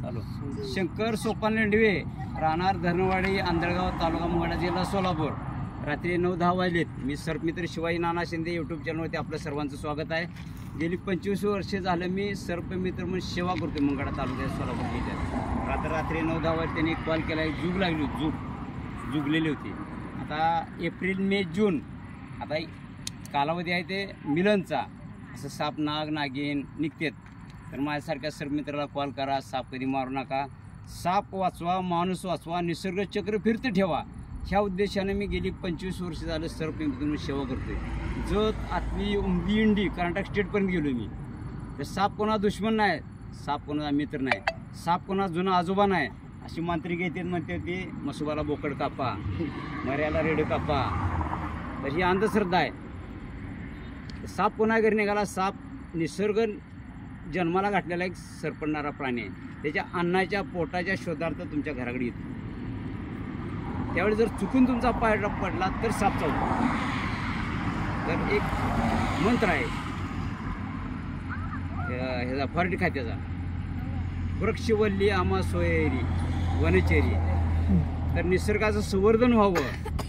चालू शंकर सोपान लेंडवे, राहणार धरणवाडी, आंधळगाव, तालुका मंगळा, जिल्हा सोलापूर. रात्री 9-10 वाजलेत. मी सर्पमित्र शिवाजी नाना शिंदे यूट्यूब चॅनलवरती आपलं सर्वांचं स्वागत आहे. गेली 25 वर्ष झालं मी सर्पमित्र म्हणून सेवा करतो मंगळा तालुक्यात, सोलापूर जिल्ह्यात. रात्री 9-10 वाजता त्यांनी कॉल केला. एक जूग लागली होती, जुगलेली होती. आता एप्रिल, मे, जून आता कालावधी आहे ते मिलनचा. असं साप, नाग, नागिन निघतात. तर माझ्यासारख्या सर्पमित्राला कॉल करा. साप कधी मारू नका. साप वाचवा, माणूस वाचवा, निसर्ग चक्र फिरतं ठेवा. ह्या उद्देशाने मी गेली 25 वर्ष झालं सर्पमित्र म्हणून सेवा करतोय. जत, आतली, उमदी, इंडी, कर्नाटक स्टेटपर्यंत गेलो मी. तर साप कोणा दुश्मन नाही, साप कोणाचा मित्र नाही, साप कोणा जुना आजोबा नाही. अशी मांत्रिक येतात म्हणते ती, मसुबाला बोकड कापा, मर्याला रेड कापा. तर ही अंधश्रद्धा आहे. साप कोणा घरी निघाला? साप निसर्ग जन्माला घातलेला एक सरपडणारा प्राणी आहे. त्याच्या अन्नाच्या पोटाच्या शोधार्थ तुमच्या घराकडे येतो. त्यावेळी जर चुकून तुमचा पाय पडला तर साप चावतो. तर एक मंत्र आहे ह्याचा फॉरेस्ट खात्याचा, वृक्षवल्ली आम्हा सोयरी वनचेरी. तर निसर्गाचं संवर्धन व्हावं.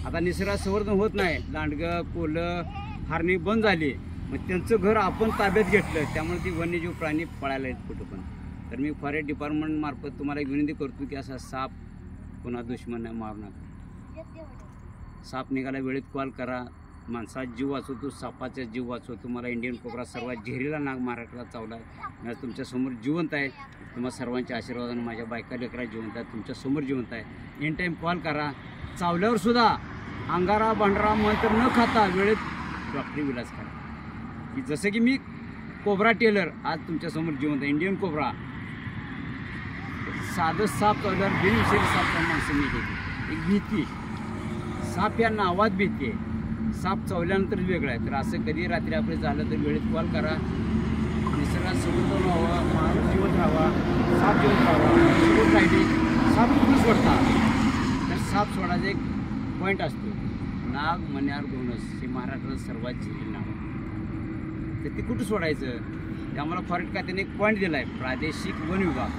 आता निसर्गाचं संवर्धन होत नाही. लांडगं, कोलं, हारणी बंद झाली. मग त्यांचं घर आपण ताब्यात घेतलं. त्यामुळे ती वन्यजीव प्राणी पळायला आहेत कुठं पण. तर मी फॉरेस्ट डिपार्टमेंट मार्फत तुम्हाला एक विनंती करतो की असा साप कोणा दुश्मन नाही, मारू नका. साप निघाला वेळेत कॉल करा. माणसाचा जीव वाचवतो, सापाचा जीव वाचवतो. मला इंडियन कोबरा सर्वात झेरीला नाग महाराष्ट्रात चावला आहे. तुमच्यासमोर जिवंत आहे. तुम्हाला सर्वांच्या आशीर्वादाने माझ्या बायका लेकरा जिवंत आहे, तुमच्यासमोर जिवंत आहे. एन टाईम कॉल करा. चावल्यावर सुद्धा अंगारा भांडरा मंत्र न खाता वेळेत डॉक्टरी विलास करा. की जसं की मी कोबरा टेलर आज तुमच्यासमोर जिवंत आहे. Indian cobra. साधं साप चावल्यावर बिनविषयी साप माणसं मी घेते. एक भीती, साप या नावात भीती आहे. साप चावल्यानंतर वेगळं आहे. तर असं कधी रात्री आपलं झालं तर वेळेत कॉल करा. निसर्गात संवर्धन व्हावं, माणूस जिवंत राहावा, साप जिवंत राहावा. सोडून राहिली साप कुठून सोडता. तर साप सोडायचा एक पॉईंट असतो. नाग, मण्यार, घोणस हे महाराष्ट्रात सर्वात झेलेलं नाव आहे. तर ते कुठं सोडायचं ते आम्हाला फॉरेस्ट खात्याने एक पॉईंट दिला आहे, प्रादेशिक वन विभाग.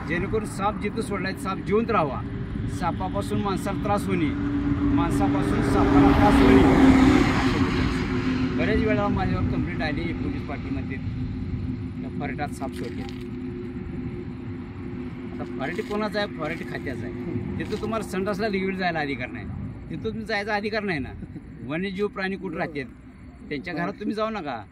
जेणेकरून साप जिथं सोडलाय साप जिवंत राहावा. सापापासून माणसाला त्रास होणे, माणसापासून सापाला त्रास होणे. बऱ्याच वेळा माझ्यावर कंप्लेंट आली पोलीस पार्टीमध्ये, त्या फॉरेस्टात साप सोडले. आता फॉरेस्ट कोणाचा आहे? फॉरेस्ट खात्याचा आहे. तिथं तुम्हाला संडासला लिगवीड जायला अधिकार नाही, तिथं तुम्ही जायचा अधिकार नाही ना. वन्यजीव प्राणी कुठं राहतात त्यांच्या घरात तुम्ही जाऊ नका.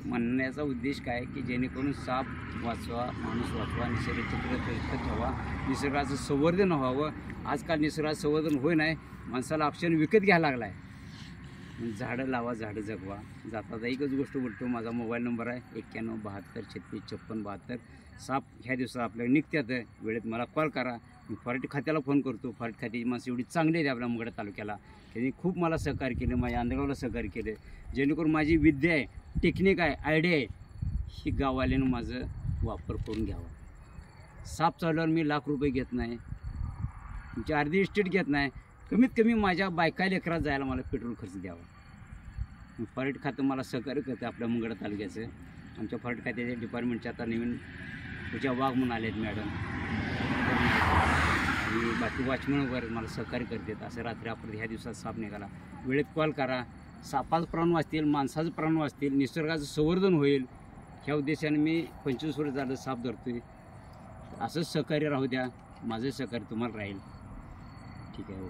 म्हणण्याचा उद्देश काय की जेणेकरून साप वाचवा, माणूस वाचवा, निसर्ग चक्र ठेवा, निसर्गाचं संवर्धन व्हावं. आजकाल निसर्गाचं संवर्धन होय नाही, माणसाला ऑप्शन विकत घ्यायला लागला आहे. झाडं लावा, झाडं जगवा. जाता एकच गोष्ट बोलतो. माझा मोबाईल नंबर आहे 9172363672. साप ह्या दिवसात आपल्याला निघतात. वेळेत मला कॉल करा. मी फॉरेस्ट खात्याला फोन करतो. फॉरेस्ट खात्याची माणसं एवढी चांगली आहेत आपल्या मंगळा तालुक्याला. त्यांनी खूप मला सहकार्य केलं, माझ्या आंधळगावला सहकार्य केलं. जेणेकरून माझी विद्या आहे, टेक्निक आहे, आयडिया आहे, ही गाववाल्यानं माझं वापर करून घ्यावा. साप चालल्यावर मी लाख रुपये घेत नाही, तुमची अर्धी इस्टेट घेत नाही. कमीत कमी माझ्या बायका लेकरात जायला मला पेट्रोल खर्च द्यावा. फॉरेस्ट खातं मला सहकार्य करतं आपल्या मंगळा तालुक्याचं. आमच्या फॉरेस्ट खात्याच्या डिपार्टमेंटच्या आता नवीन पूजा वाघ म्हणून आले आहेत मॅडम. आणि बाकी वॉचमन वगैरे मला सहकार्य करतात. असं रात्री आपण ह्या दिवसात साप निघाला वेळेत कॉल करा. सापाचं प्राण वाचतील, माणसाचं प्राण वाचतील, निसर्गाचं संवर्धन होईल. ह्या उद्देशाने मी 25 वर्ष झालं साप धरतोय. असंच सहकार्य राहू द्या. माझं सहकार्य तुम्हाला राहील. ठीक आहे.